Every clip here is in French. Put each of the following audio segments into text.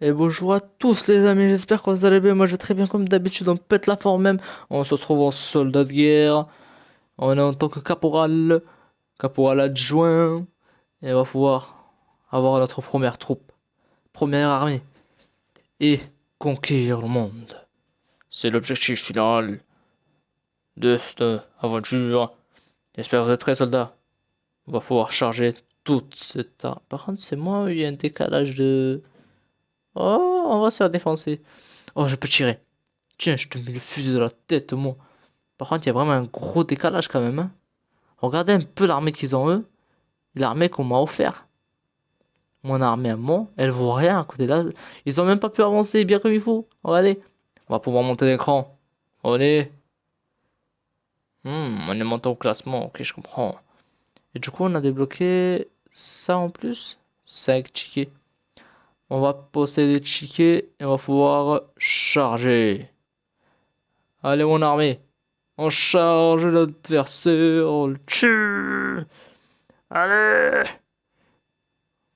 Et bonjour à tous les amis, j'espère que vous allez bien. Moi je vais très bien comme d'habitude, on pète la forme même. On se retrouve en soldat de guerre. On est en tant que caporal, caporal adjoint. Et on va pouvoir avoir notre première troupe, première armée. Et conquérir le monde. C'est l'objectif final de cette aventure. J'espère que vous êtes prêts soldats. On va pouvoir charger toute cette arme. Par contre c'est moi, il y a un décalage de... Oh, on va se faire défoncer. Oh, je peux tirer. Tiens, je te mets le fusil de la tête, moi. Par contre, il y a vraiment un gros décalage quand même, hein. Regardez un peu l'armée qu'ils ont eux, et l'armée qu'on m'a offert. Mon armée à moi, elle vaut rien à côté de là. Ils ont même pas pu avancer bien comme il faut. Regardez. On va pouvoir monter l'écran. On est. On est monté au classement, ok, je comprends. Et du coup, on a débloqué ça en plus. 5 tickets. On va posséder tickets et on va pouvoir charger. Allez, mon armée. On charge l'adversaire, on le tue. Allez!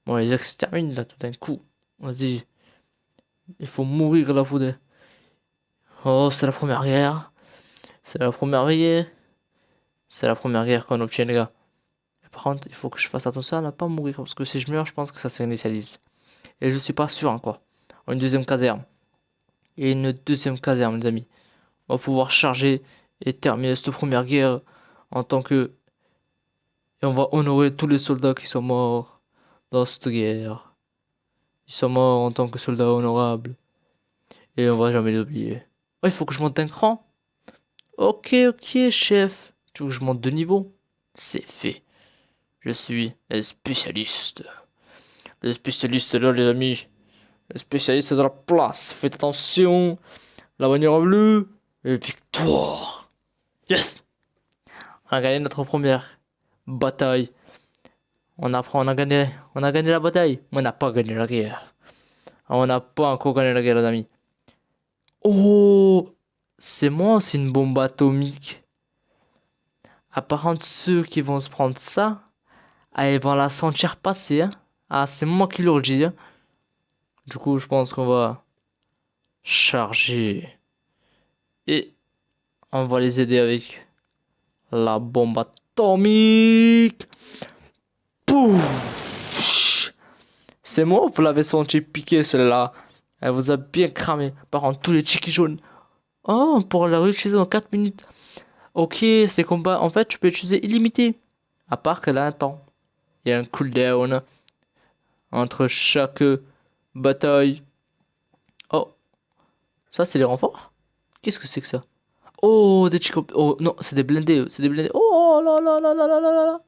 Bon, ils exterminent là tout d'un coup. Vas-y, il faut mourir là, Foudé. Oh, c'est la première guerre. C'est la première guerre. C'est la première guerre qu'on obtient, les gars. Et par contre, il faut que je fasse attention à ne pas mourir. Parce que si je meurs, je pense que ça s'initialise. Et je suis pas sûr encore. Une deuxième caserne. Et une deuxième caserne, les amis. On va pouvoir charger et terminer cette première guerre en tant que. Et on va honorer tous les soldats qui sont morts dans cette guerre. Ils sont morts en tant que soldats honorables. Et on va jamais les oublier. Oh, il faut que je monte d'un cran. Ok, ok, chef. Tu veux que je monte de niveau? C'est fait. Je suis un spécialiste. Le spécialiste là, les amis. Le spécialiste de la place. Faites attention. La bannière bleue. Et victoire. Yes! On a gagné notre première bataille. On a gagné la bataille. Mais on n'a pas gagné la guerre. On n'a pas encore gagné la guerre, les amis. Oh! C'est moi, c'est une bombe atomique. Apparemment, ceux qui vont se prendre ça, ah, ils vont la sentir passer, hein. Ah, c'est moi qui leur dis, hein. Du coup, je pense qu'on va charger. Et on va les aider avec la bombe atomique. Pouf! C'est moi, vous l'avez senti piquer celle-là. Elle vous a bien cramé. Par contre, tous les tickets jaunes. Oh, on pourra la réutiliser en 4 minutes. Ok, ces combats, en fait, tu peux utiliser illimité. À part qu'elle a un temps. Il y a un cooldown entre chaque bataille. Oh, ça c'est les renforts? Qu'est-ce que c'est que ça? Oh, des chicos. Oh non, c'est des blindés, c'est des blindés. Oh là là là là là là là là.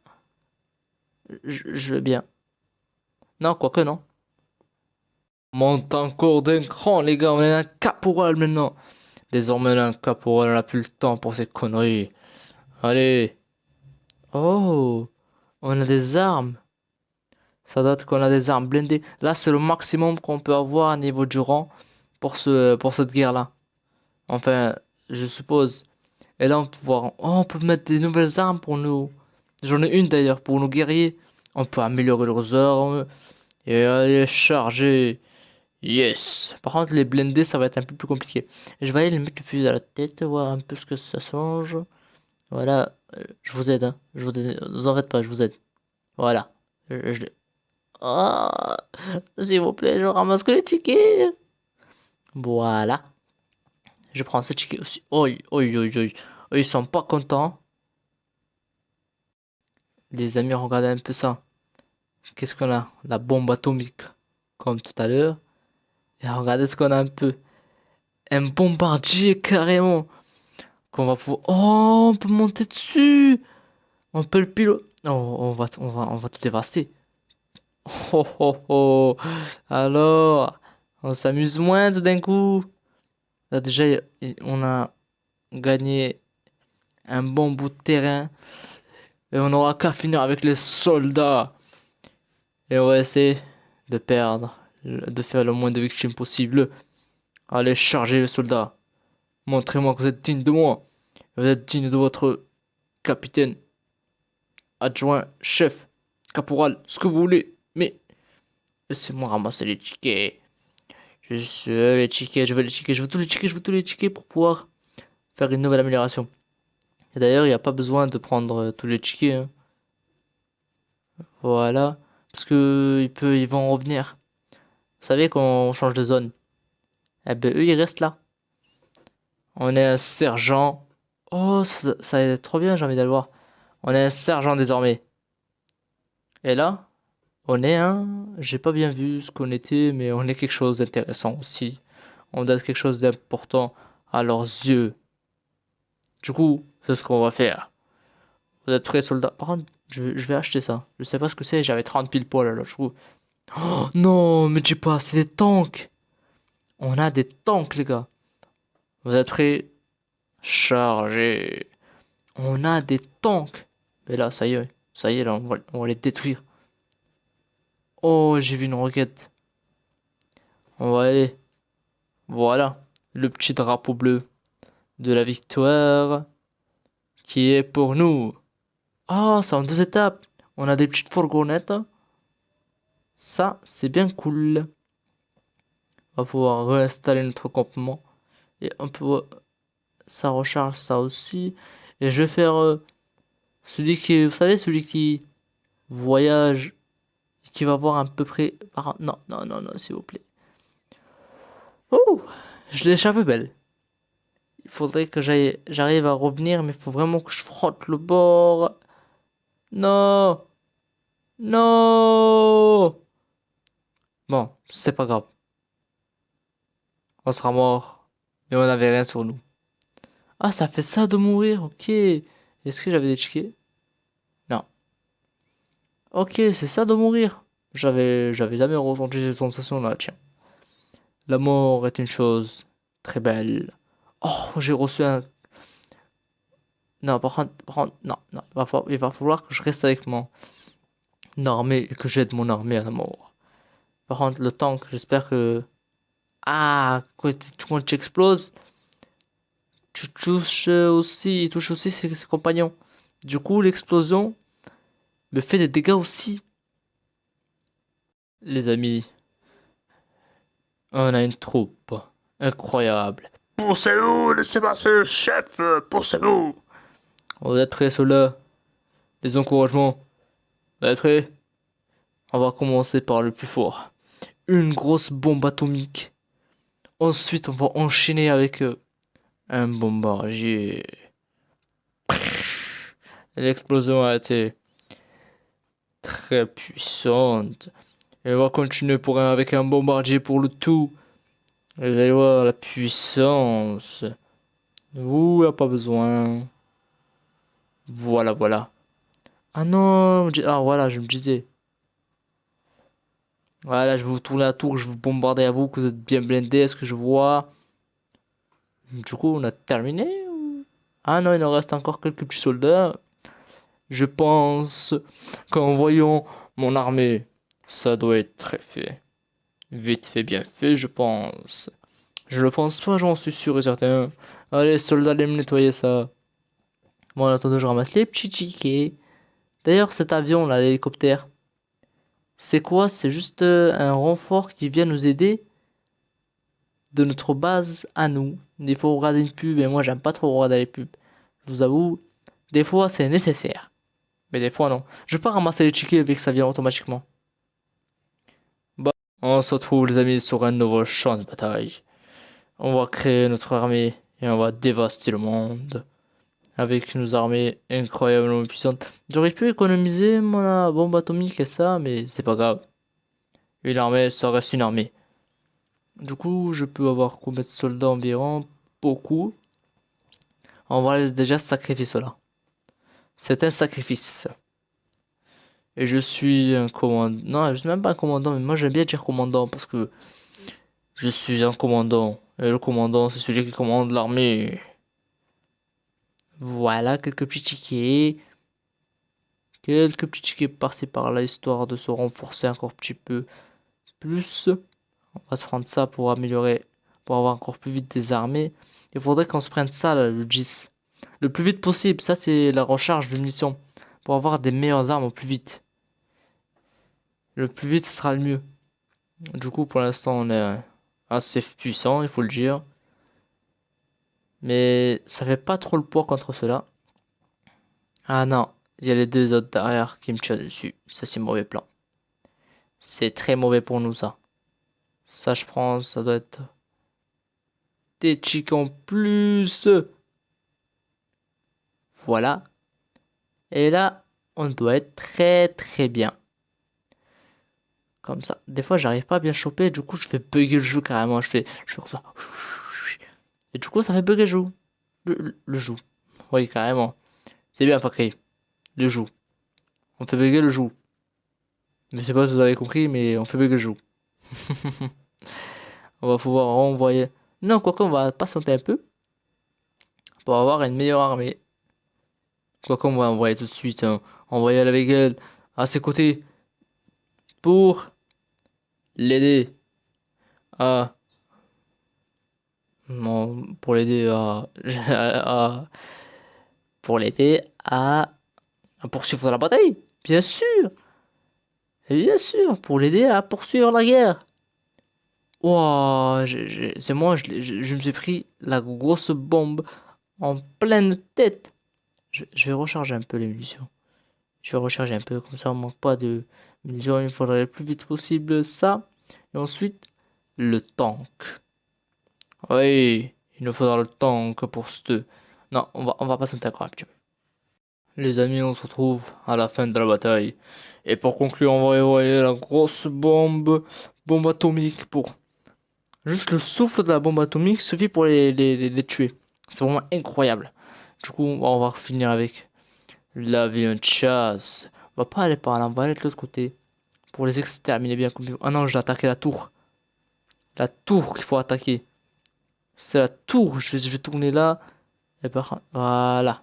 Je vais bien. Non, quoique non. Monte encore d'un cran, les gars, on est un caporal maintenant. Désormais, on est un caporal, on n'a plus le temps pour ces conneries. Allez. Oh, on a des armes. Ça doit être qu'on a des armes blindées. Là, c'est le maximum qu'on peut avoir à niveau du rang pour cette guerre-là. Enfin, je suppose. Et là, on peut voir, oh, on peut mettre des nouvelles armes pour nous. J'en ai une d'ailleurs pour nos guerriers. On peut améliorer leurs armes et aller charger. Yes. Par contre, les blindés, ça va être un peu plus compliqué. Je vais aller les mettre le fusil à la tête, voir un peu ce que ça change. Voilà. Je vous aide, hein. Je vous aide. Ne vous en faites pas, je vous aide. Voilà. Je... Oh, s'il vous plaît, je ramasse que les tickets. Voilà. Je prends ce ticket aussi. Oi, oi, oi, oi. Ils sont pas contents. Les amis, regardez un peu ça. Qu'est-ce qu'on a? La bombe atomique, comme tout à l'heure. Et regardez ce qu'on a un peu. Un bombardier carrément. Qu'on va pouvoir... Oh, on peut monter dessus. On peut le piloter. Oh, on va tout dévaster. Oh, oh, oh. Alors, on s'amuse moins tout d'un coup. Là, déjà, on a gagné un bon bout de terrain. Et on aura qu'à finir avec les soldats. Et on va essayer de perdre, de faire le moins de victimes possible. Allez, chargez les soldats. Montrez-moi que vous êtes digne de moi. Vous êtes digne de votre capitaine, adjoint, chef, caporal, ce que vous voulez. Mais laissez-moi ramasser les tickets. Juste les tickets, je veux les tickets, je veux tous les tickets, je veux tous les tickets pour pouvoir faire une nouvelle amélioration. Et d'ailleurs, il n'y a pas besoin de prendre tous les tickets, hein. Voilà. Parce que ils vont revenir. Vous savez, quand on change de zone, eh ben eux, ils restent là. On est un sergent. Oh, ça va être trop bien, j'ai envie d'aller voir. On est un sergent désormais. Et là, on est un... J'ai pas bien vu ce qu'on était, mais on est quelque chose d'intéressant aussi. On donne quelque chose d'important à leurs yeux. Du coup, c'est ce qu'on va faire. Vous êtes prêts, soldats? Par contre, je vais acheter ça. Je sais pas ce que c'est, j'avais 30 pile poil là, je trouve. Oh non, mais dis pas, c'est des tanks. On a des tanks, les gars. Vous êtes prêts? Chargez. On a des tanks. Mais là, ça y est, là, on va les détruire. Oh, j'ai vu une roquette. On va aller. Voilà, le petit drapeau bleu de la victoire qui est pour nous. Ah, c'est en deux étapes. On a des petites fourgonnettes. Ça, c'est bien cool. On va pouvoir réinstaller notre campement. Et on peut... Ça recharge ça aussi. Et je vais faire celui qui... Vous savez, celui qui voyage, qui va voir à peu près... Non, non, non, non, s'il vous plaît. Oh, je l'ai échappé belle. Il faudrait que j'arrive à revenir, mais il faut vraiment que je frotte le bord. Non, non. Bon, c'est pas grave. On sera mort, mais on n'avait rien sur nous. Ah, ça fait ça de mourir, ok. Est-ce que j'avais des tickets? Non. Ok, c'est ça de mourir. J'avais jamais ressenti cette sensation-là, tiens. La mort est une chose très belle. Oh, j'ai reçu un... Non, non, non. Il va falloir que je reste avec mon armée et que j'aide mon armée à la mort. Par contre, le tank, j'espère que... Ah, quand tu exploses, il touche aussi ses compagnons. Du coup, l'explosion me fait des dégâts aussi. Les amis, on a une troupe incroyable. Poussez-vous, laissez passer, chef, poussez-vous. Vous êtes prêts, soldats? Les encouragements. Vous êtes prêts? On va commencer par le plus fort. Une grosse bombe atomique. Ensuite, on va enchaîner avec un bombardier. L'explosion a été très puissante. Et on va continuer avec un bombardier pour le tout. Vous allez voir la puissance. Ouh, y a pas besoin. Voilà, voilà. Ah non, ah voilà, je me disais. Voilà, je vais vous tourner la tour, je vais vous bombarder à vous, que vous êtes bien blindés, est-ce que je vois? Du coup, on a terminé? Ah non, il en reste encore quelques petits soldats. Je pense qu'en voyant mon armée, ça doit être très fait. Vite fait, bien fait, je pense. Je le pense pas, j'en suis sûr et certain. Allez, soldats, allez me nettoyer ça. Bon, en attendant, je ramasse les petits tickets. D'ailleurs, cet avion là, l'hélicoptère, c'est quoi? C'est juste un renfort qui vient nous aider de notre base à nous. Il faut regarder une pub et moi j'aime pas trop regarder les pubs. Je vous avoue, des fois c'est nécessaire, mais des fois non. Je peux pas ramasser les tickets vu que ça vient automatiquement. Bah, on se retrouve les amis sur un nouveau champ de bataille. On va créer notre armée et on va dévaster le monde avec nos armées incroyablement puissantes. J'aurais pu économiser mon bombe atomique et ça, mais c'est pas grave. Une armée, ça reste une armée. Du coup, je peux avoir combien de soldats environ? Beaucoup. On va déjà sacrifier cela. C'est un sacrifice. Et je suis un commandant. Non, je suis même pas un commandant, mais moi j'aime bien dire commandant parce que je suis un commandant. Et le commandant, c'est celui qui commande l'armée. Voilà, quelques petits tickets. Quelques petits tickets par-ci par-là, histoire de se renforcer encore un petit peu plus. On va se prendre ça pour améliorer, pour avoir encore plus vite des armées. Il faudrait qu'on se prenne ça, là, le 10. Le plus vite possible. Ça, c'est la recharge de munitions. Pour avoir des meilleures armes au plus vite. Le plus vite, ce sera le mieux. Du coup, pour l'instant, on est assez puissant, il faut le dire. Mais ça fait pas trop le poids contre cela. Ah non, il y a les deux autres derrière qui me tirent dessus. Ça, c'est mauvais plan. C'est très mauvais pour nous, ça. Ça, je prends, ça doit être des chics en plus. Voilà. Et là, on doit être très très bien. Comme ça. Des fois, j'arrive pas à bien choper. Du coup, je fais bugger le jeu carrément. Je fais comme ça. Et du coup, ça fait bugger le jeu. Le jeu. Oui, carrément. C'est bien, Fakri. Le jeu. On fait bugger le jeu. Je sais pas si vous avez compris, mais on fait bugger le jeu. On va pouvoir renvoyer. Non, quoique, on va patienter un peu pour avoir une meilleure armée. Quoique, on va envoyer tout de suite. Hein. Envoyer la Vegel à ses côtés pour l'aider à. Non, pour l'aider à, pour l'aider à poursuivre la bataille. Bien sûr, et bien sûr, pour l'aider à poursuivre la guerre. Ouah, c'est moi, je me suis pris la grosse bombe en pleine tête. Je vais recharger un peu les munitions. Je vais recharger un peu, comme ça on manque pas de munitions. Il faudrait le plus vite possible ça. Et ensuite, le tank. Oui, il nous faudra le tank pour ce. Non, on va pas s'interroger un petit peu. Les amis, on se retrouve à la fin de la bataille. Et pour conclure, on va envoyer la grosse bombe atomique pour. Juste le souffle de la bombe atomique suffit pour les tuer. C'est vraiment incroyable. Du coup, on va finir avec l'avion de chasse. On va pas aller par là, on va aller de l'autre côté. Pour les exterminer bien comme il faut. Ah non, j'ai attaqué la tour. La tour qu'il faut attaquer. C'est la tour. Je vais tourner là. Et voilà.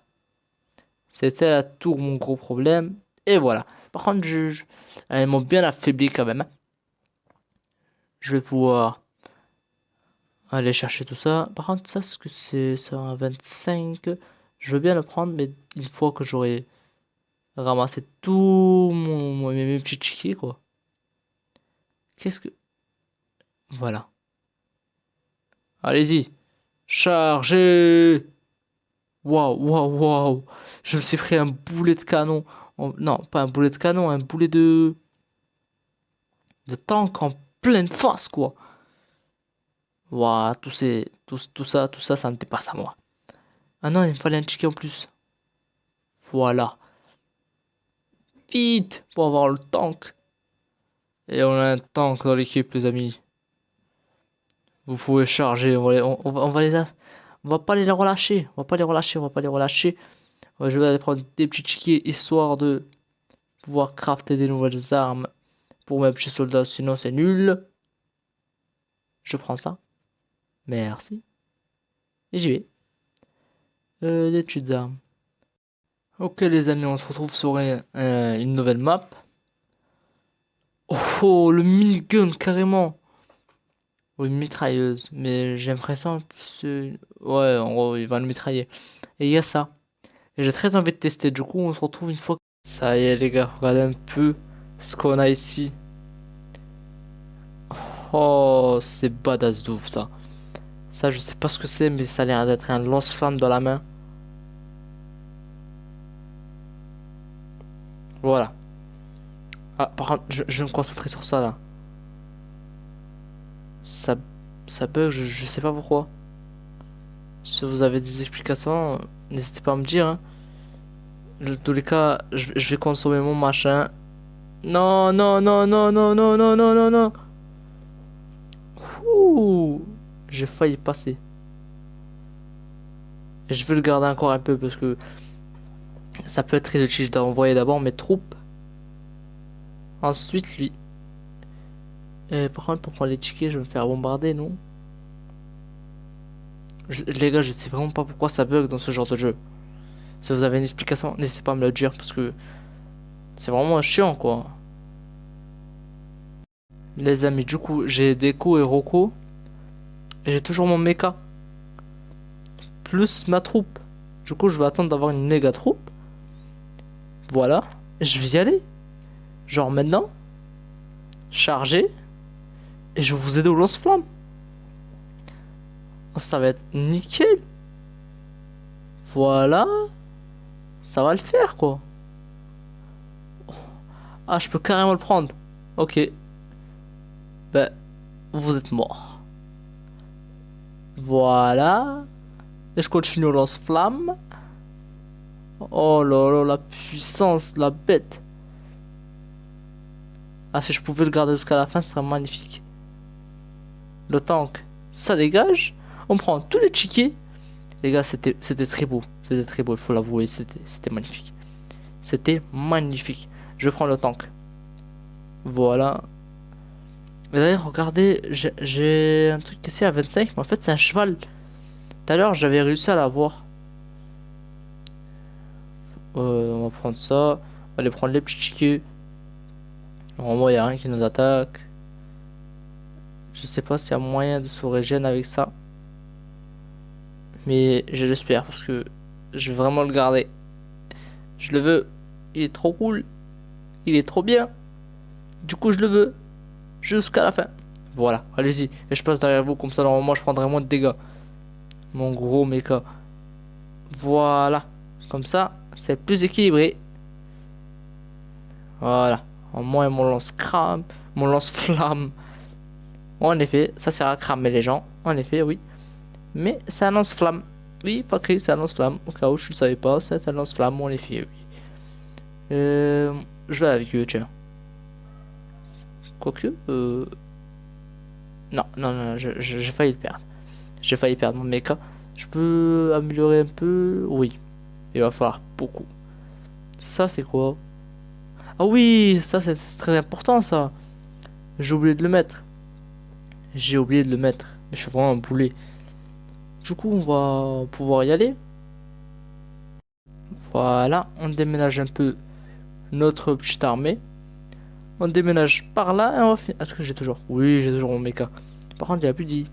C'était la tour mon gros problème. Et voilà. Par contre, elles m'ont bien affaibli quand même. Je vais pouvoir aller chercher tout ça. Par contre, ça, ce que c'est un 25. Je veux bien le prendre, mais une fois que j'aurai ramassé tout mes petits chiquis, quoi. Qu'est-ce que... Voilà. Allez-y. Chargez! Waouh, waouh, waouh. Je me suis pris un boulet de canon. Non, pas un boulet de canon, un boulet de tank en pleine face, quoi. Waouh, tout ça, ça me dépasse à moi. Ah non, il me fallait un ticket en plus. Voilà. Vite, pour avoir le tank. Et on a un tank dans l'équipe, les amis. Vous pouvez charger. On va pas les relâcher. On va pas les relâcher. On va pas les relâcher. Je vais aller prendre des petits tickets histoire de pouvoir crafter des nouvelles armes pour mes petits soldats. Sinon, c'est nul. Je prends ça. Merci. Et j'y vais. Des petites armes. Ok, les amis, on se retrouve sur une nouvelle map. Oh, oh, le minigun, carrément. Ou une mitrailleuse. Mais j'ai l'impression que ouais, en gros, il va le mitrailler. Et il y a ça. Et j'ai très envie de tester. Du coup, on se retrouve une fois. Ça y est, les gars, regardez un peu ce qu'on a ici. Oh, c'est badass de ouf, ça. Ça, je sais pas ce que c'est, mais ça a l'air d'être un lance-flamme dans la main. Voilà. Ah, par contre, je vais me concentrer sur ça, là. Ça, ça bug, je sais pas pourquoi. Si vous avez des explications, n'hésitez pas à me dire, hein. Dans tous les cas, je vais consommer mon machin. Non, non, non, non, non, non, non, non, non, non. Ouh, j'ai failli passer. Et je veux le garder encore un peu parce que ça peut être très utile. Je dois envoyer d'abord mes troupes. Ensuite, lui. Et par contre, pour prendre les tickets, je vais me faire bombarder, non? Les gars, je sais vraiment pas pourquoi ça bug dans ce genre de jeu. Si vous avez une explication, n'hésitez pas à me le dire parce que c'est vraiment chiant, quoi. Les amis, du coup, j'ai Deco et Rocco. Et j'ai toujours mon mecha. Plus ma troupe. Du coup, je vais attendre d'avoir une méga troupe. Voilà. Je vais y aller. Genre maintenant. Charger. Et je vais vous aider au lance-flamme. Oh, ça va être nickel. Voilà. Ça va le faire, quoi. Ah, je peux carrément le prendre. Ok. Ben, vous êtes mort. Voilà. Et je continue au lance-flamme. Oh là là, la puissance, la bête. Ah, si je pouvais le garder jusqu'à la fin, ce serait magnifique. Le tank, ça dégage. On prend tous les tickets. Les gars, c'était très beau. C'était très beau, il faut l'avouer. C'était magnifique. C'était magnifique. Je prends le tank. Voilà. Et d'ailleurs, regardez, j'ai un truc ici à 25, mais en fait, c'est un cheval. Tout à l'heure, j'avais réussi à l'avoir. On va prendre ça. On va aller prendre les petits tickets. Normalement, il n'y a rien qui nous attaque. Je sais pas s'il y a moyen de se régénérer avec ça. Mais je l'espère parce que je veux vraiment le garder. Je le veux. Il est trop cool. Il est trop bien. Du coup, je le veux. Jusqu'à la fin. Voilà, allez-y. Et je passe derrière vous, comme ça, normalement, je prendrai moins de dégâts. Mon gros méca. Voilà. Comme ça, c'est plus équilibré. Voilà. En moins, mon lance-crame, mon lance-flamme. En effet, ça sert à cramer les gens. En effet, oui. Mais c'est un lance-flamme. Oui, pas que c'est un lance-flamme. Au cas où je ne savais pas, c'est un lance-flamme. En effet, oui. Je vais avec eux, tiens. Quoique, non, non, non, j'ai failli le perdre. J'ai failli perdre mon mecha. Je peux améliorer un peu? Oui. Il va falloir beaucoup. Ça, c'est quoi? Ah oui, ça, c'est très important, ça. J'ai oublié de le mettre. J'ai oublié de le mettre. Mais je suis vraiment un boulet. Du coup, on va pouvoir y aller. Voilà, on déménage un peu notre petite armée. On déménage par là et on va finir. Est-ce que j'ai toujours? Oui, j'ai toujours mon mecha. Par contre, il n'y a plus dit.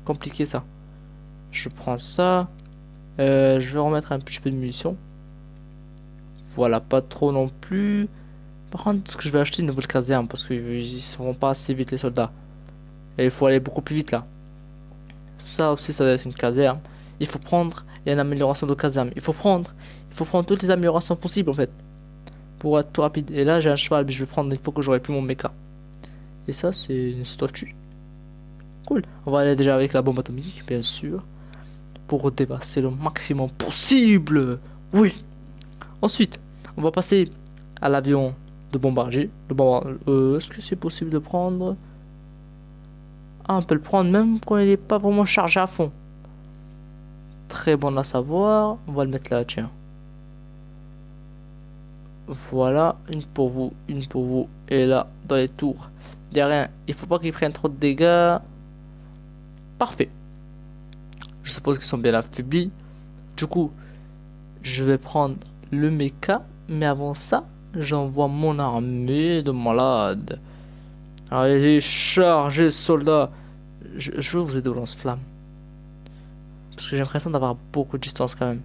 Compliqué ça. Je prends ça. Je vais remettre un petit peu de munitions. Voilà, pas trop non plus. Par contre, ce que je vais acheter une nouvelle caserne parce qu'ils seront pas assez vite les soldats. Et il faut aller beaucoup plus vite là. Ça aussi, ça doit être une caserne. Il faut prendre. Il y a une amélioration de caserne. Il faut prendre. Il faut prendre toutes les améliorations possibles en fait. Pour être plus rapide. Et là, j'ai un cheval, mais je vais prendre. Il faut que j'aurai plus mon mecha. Et ça, c'est une statue. Cool. On va aller déjà avec la bombe atomique, bien sûr. Pour dépasser le maximum possible. Oui. Ensuite, on va passer à l'avion de bombardier. Est-ce que c'est possible de prendre? Ah, on peut le prendre même quand il n'est pas vraiment chargé à fond. Très bon à savoir. On va le mettre là, tiens. Voilà, une pour vous, une pour vous. Et là, dans les tours, il n'y a rien. Il faut pas qu'ils prennent trop de dégâts. Parfait. Je suppose qu'ils sont bien affaiblis. Du coup, je vais prendre le mecha. Mais avant ça, j'envoie mon armée de malades. Allez, chargez, soldats. Je veux vous aider au lance-flamme. Parce que j'ai l'impression d'avoir beaucoup de distance quand même.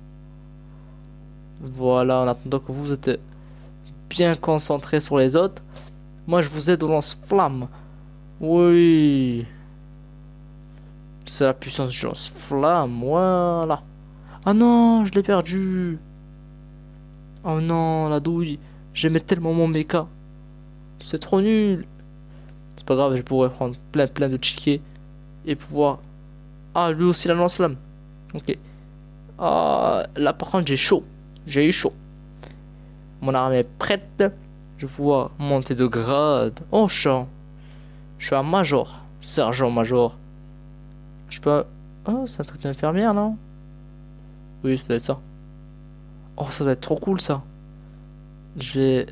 Voilà, en attendant que vous êtes bien concentrés sur les autres. Moi, je vous aide au lance-flamme. Oui. C'est la puissance du lance-flamme. Voilà. Ah non, je l'ai perdu. Oh non, la douille. J'aimais tellement mon mecha. C'est trop nul. C'est pas grave, je pourrais prendre plein de tickets. Et pouvoir... Ah, lui aussi la lance-flamme. Ok. Ah, là par contre, j'ai chaud. J'ai eu chaud. Mon armée est prête. Je vais pouvoir monter de grade. Oh, je suis un major. Sergent-major. Je peux... Oh, c'est un truc d'infirmière, non? Oui, ça doit être ça. Oh, ça doit être trop cool, ça. Je vais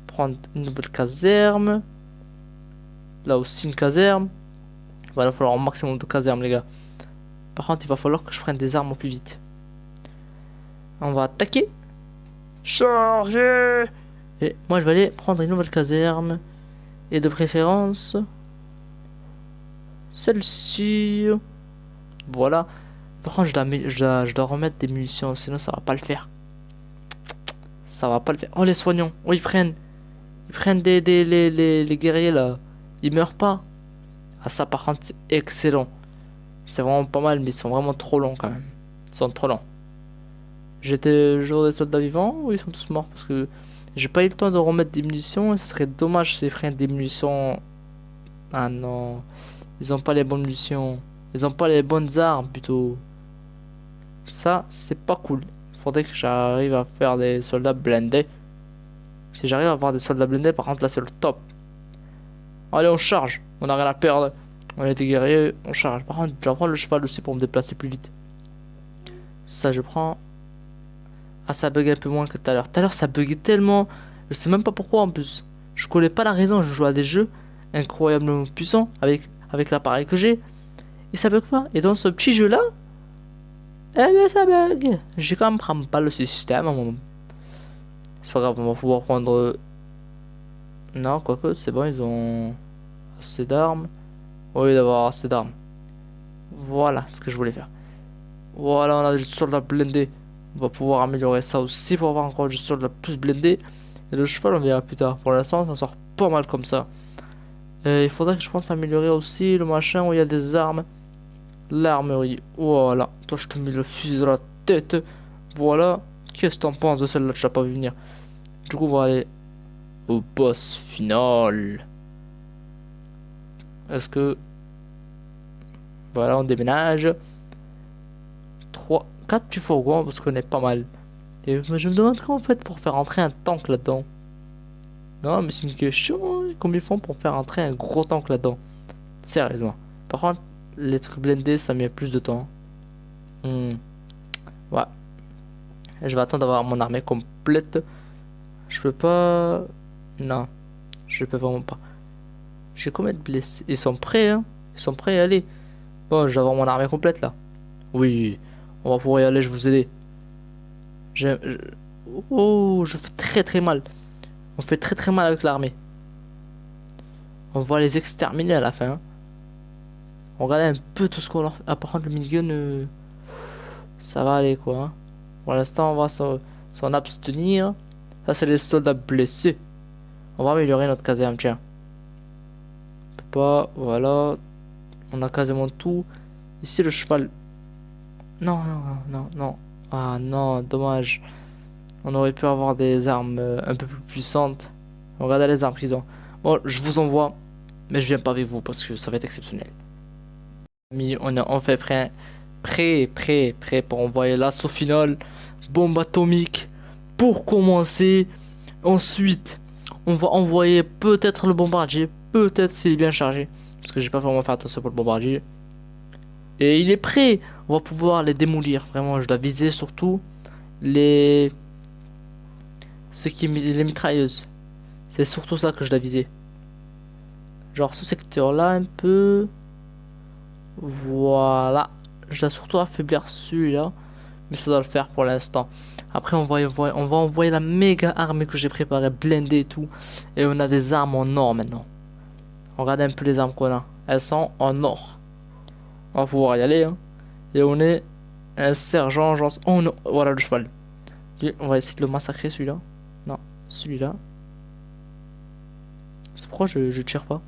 prendre une nouvelle caserne. Là aussi, une caserne. Il va falloir un maximum de casernes, les gars. Par contre, il va falloir que je prenne des armes au plus vite. On va attaquer. Charger! Et moi, je vais aller prendre une nouvelle caserne. Et de préférence... celle-ci. Voilà. Par contre, je dois remettre des munitions, sinon ça va pas le faire. Ça va pas le faire. Oh, les soignants. Oh, ils prennent les guerriers là. Ils meurent pas. Ah, ça, par contre, c'est excellent. C'est vraiment pas mal, mais ils sont vraiment trop longs quand même. Ils sont trop longs. J'étais le jour des soldats vivants ou ils sont tous morts? Parce que j'ai pas eu le temps de remettre des munitions et ce serait dommage s'ils prennent des munitions. Ah non, ils ont pas les bonnes munitions. Ils ont pas les bonnes armes plutôt. Ça, c'est pas cool. Faudrait que j'arrive à faire des soldats blindés. Si j'arrive à avoir des soldats blindés, par contre, là, c'est le top. Allez, on charge. On a rien à perdre. On était guerriers, on charge. Par contre, je vais prendre le cheval aussi pour me déplacer plus vite. Ça, je prends. Ah, ça bug un peu moins que tout à l'heure. Tout à l'heure, ça buguait tellement. Je sais même pas pourquoi en plus. Je connais pas la raison. Je joue à des jeux incroyablement puissants avec l'appareil que j'ai. Et ça bug pas. Et dans ce petit jeu-là, eh ben ça bug. J'ai quand même prendre pas le système. C'est pas grave, on va pouvoir prendre. Non, quoique, c'est bon, ils ont assez d'armes. Oui, d'avoir assez d'armes. Voilà ce que je voulais faire. Voilà, on a des soldats blindés. On va pouvoir améliorer ça aussi pour avoir encore des soldats plus blindés. Et le cheval, on verra plus tard. Pour l'instant, on s'en sort pas mal comme ça. Il faudrait que je pense améliorer aussi le machin où il y a des armes. L'armerie. Voilà. Toi, je te mets le fusil de la tête. Voilà. Qu'est-ce que t'en penses de celle-là? Tu l'as pas vu venir. Du coup, on va aller au boss final. Est-ce que... Voilà, on déménage. 3, 4 petits fourgons parce qu'on est pas mal. Et je me demande comment on fait pour faire entrer un tank là-dedans. Non, mais c'est une question, hein. Combien ils font pour faire entrer un gros tank là-dedans? Sérieusement. Par contre, les trucs blindés, ça met plus de temps. Hmm, ouais. Je vais attendre d'avoir mon armée complète. Je peux pas... Non, je peux vraiment pas. J'ai combien de blessés? Ils sont prêts, hein? Ils sont prêts à aller. Bon, je vais avoir mon armée complète là. Oui, on va pouvoir y aller, je vous aider. J'ai- je- Oh, je fais très très mal. On fait très très mal avec l'armée. On va les exterminer à la fin, hein. On regarde un peu tout ce qu'on leur fait. Ah, par contre, le minigun, ça va aller quoi, hein. Pour l'instant, on va s'en abstenir. Ça, c'est les soldats blessés. On va améliorer notre caserne, tiens. On peut pas, voilà. On a quasiment tout. Ici, le cheval. Non, non, non, non, non. Ah non, dommage. On aurait pu avoir des armes un peu plus puissantes. Regardez les armes qu'ils ont. Bon, je vous envoie. Mais je viens pas avec vous parce que ça va être exceptionnel. On est en fait prêt pour envoyer l'assaut final. Bombe atomique. Pour commencer. Ensuite, on va envoyer peut-être le bombardier. Peut-être s'il est bien chargé. Parce que j'ai pas vraiment fait attention pour le bombardier. Et il est prêt. On va pouvoir les démolir. Vraiment, je dois viser surtout les... les mitrailleuses. C'est surtout ça que je dois viser. Genre ce secteur-là un peu. Voilà. Je dois surtout affaiblir celui-là. Mais ça doit le faire pour l'instant. Après, on va envoyer la méga armée que j'ai préparée, blindée et tout. Et on a des armes en or maintenant. Regardez un peu les armes qu'on a. Elles sont en or. On va pouvoir y aller, hein. Et on est un sergent, genre... Oh non, voilà le cheval. Lui, on va essayer de le massacrer, celui-là. Non, celui-là. C'est pourquoi je tire pas.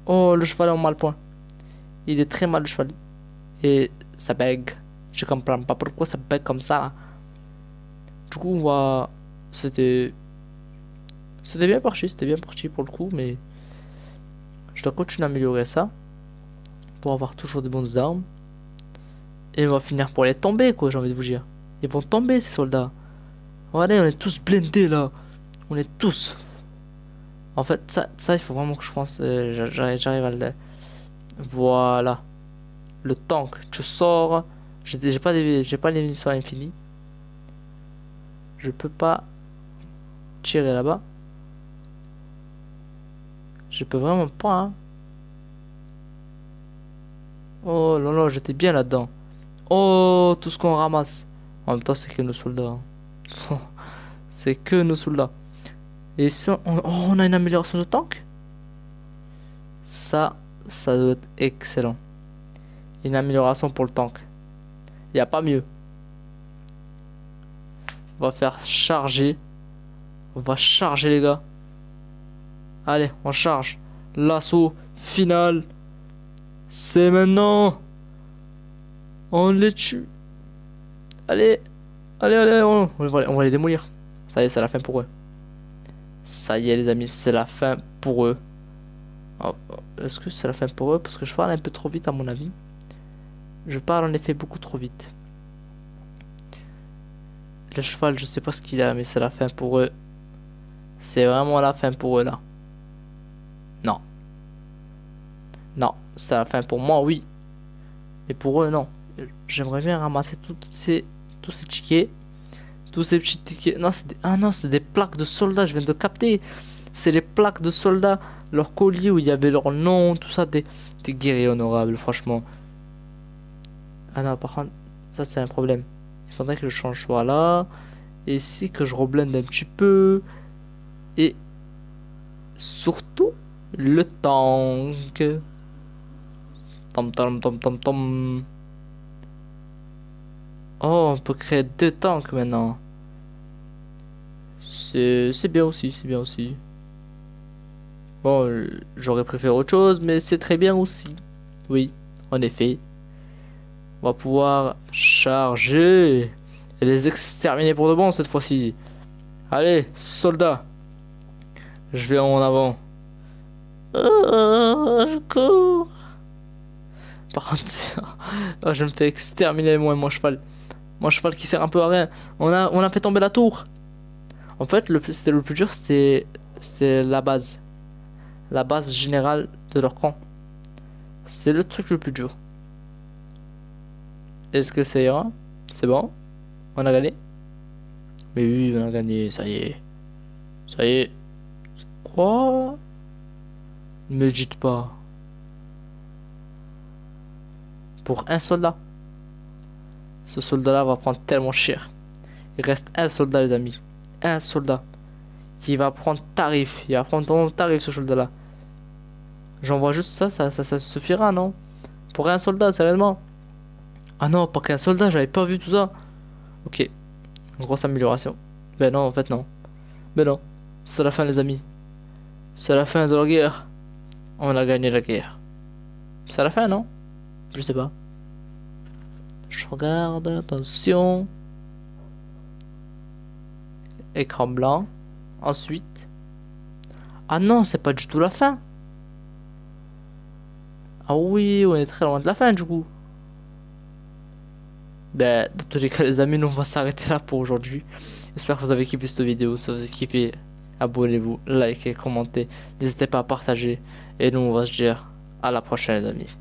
Oh, le cheval est en mal point. Il est très mal, le cheval. Et ça bug. Je comprends pas pourquoi ça bug comme ça, là. Du coup, on va... C'était... C'était bien parti pour le coup, mais... Je dois continuer à améliorer ça. Pour avoir toujours de bonnes armes. Et on va finir pour les tomber, quoi, j'ai envie de vous dire. Ils vont tomber, ces soldats. Regardez, on est tous blindés, là. On est tous. En fait, ça il faut vraiment que je pense... j'arrive à le... Voilà. Le tank, tu sors. J'ai pas les munitions infinies. Je peux pas tirer là-bas. Je peux vraiment pas, hein. Oh là là, j'étais bien là-dedans. Oh, tout ce qu'on ramasse. En même temps, c'est que nos soldats, hein. C'est que nos soldats. Et si on a une amélioration de tank? Ça, ça doit être excellent. Une amélioration pour le tank. Y a pas mieux. On va faire charger. On va charger, les gars. Allez, on charge. L'assaut final. C'est maintenant. On les tue. Allez, allez, on va les démolir. Ça y est, c'est la fin pour eux. Ça y est, les amis, c'est la fin pour eux. Oh, est-ce que c'est la fin pour eux? Parce que je parle un peu trop vite, à mon avis. Je parle en effet beaucoup trop vite. Le cheval, je sais pas ce qu'il a, mais c'est la fin pour eux. C'est vraiment la fin pour eux, là. Non. Non, c'est la fin pour moi, oui. Mais pour eux, non. J'aimerais bien ramasser tous ces tickets. Tous ces petits tickets. Non, ah non, c'est des plaques de soldats, je viens de capter. C'est les plaques de soldats. Leur collier où il y avait leur nom, tout ça. Des guerriers honorables, franchement. Ah non, par contre, ça c'est un problème. Il faudrait que je change voilà. Et ici, que je reblende un petit peu. Et surtout, le tank. Tom, tom, tom, tom, tom. Oh, on peut créer deux tanks maintenant. C'est bien aussi, c'est bien aussi. Bon, j'aurais préféré autre chose, mais c'est très bien aussi. Oui, en effet. On va pouvoir charger et les exterminer pour de bon cette fois-ci. Allez, soldats, je vais en avant. Je cours. Par contre, oh, je me fais exterminer moi et mon cheval. Mon cheval qui sert un peu à rien. On a fait tomber la tour. En fait, c'était le plus dur, c'était la base. La base générale de leur camp. C'est le truc le plus dur. Est-ce que ça ira? C'est bon? On a gagné? Mais oui, on a gagné, ça y est. Ça y est. Quoi? Ne me dites pas. Pour un soldat. Ce soldat-là va prendre tellement cher. Il reste un soldat, les amis. Un soldat. Qui va prendre tarif. Il va prendre ton tarif, ce soldat-là. J'envoie juste ça suffira, non? Pour un soldat, sérieusement. Ah non, pas qu'un soldat, j'avais pas vu tout ça. Ok, grosse amélioration. Ben non, en fait, non. Ben non. C'est la fin, les amis. C'est la fin de la guerre. On a gagné la guerre. C'est la fin, non? Je sais pas. Je regarde, attention. Écran blanc. Ensuite. Ah non, c'est pas du tout la fin. Ah oui, on est très loin de la fin du coup. Ben, dans tous les cas, les amis, nous on va s'arrêter là pour aujourd'hui. J'espère que vous avez kiffé cette vidéo. Si vous avez kiffé, abonnez-vous, likez, commentez. N'hésitez pas à partager. Et nous, on va se dire à la prochaine, les amis.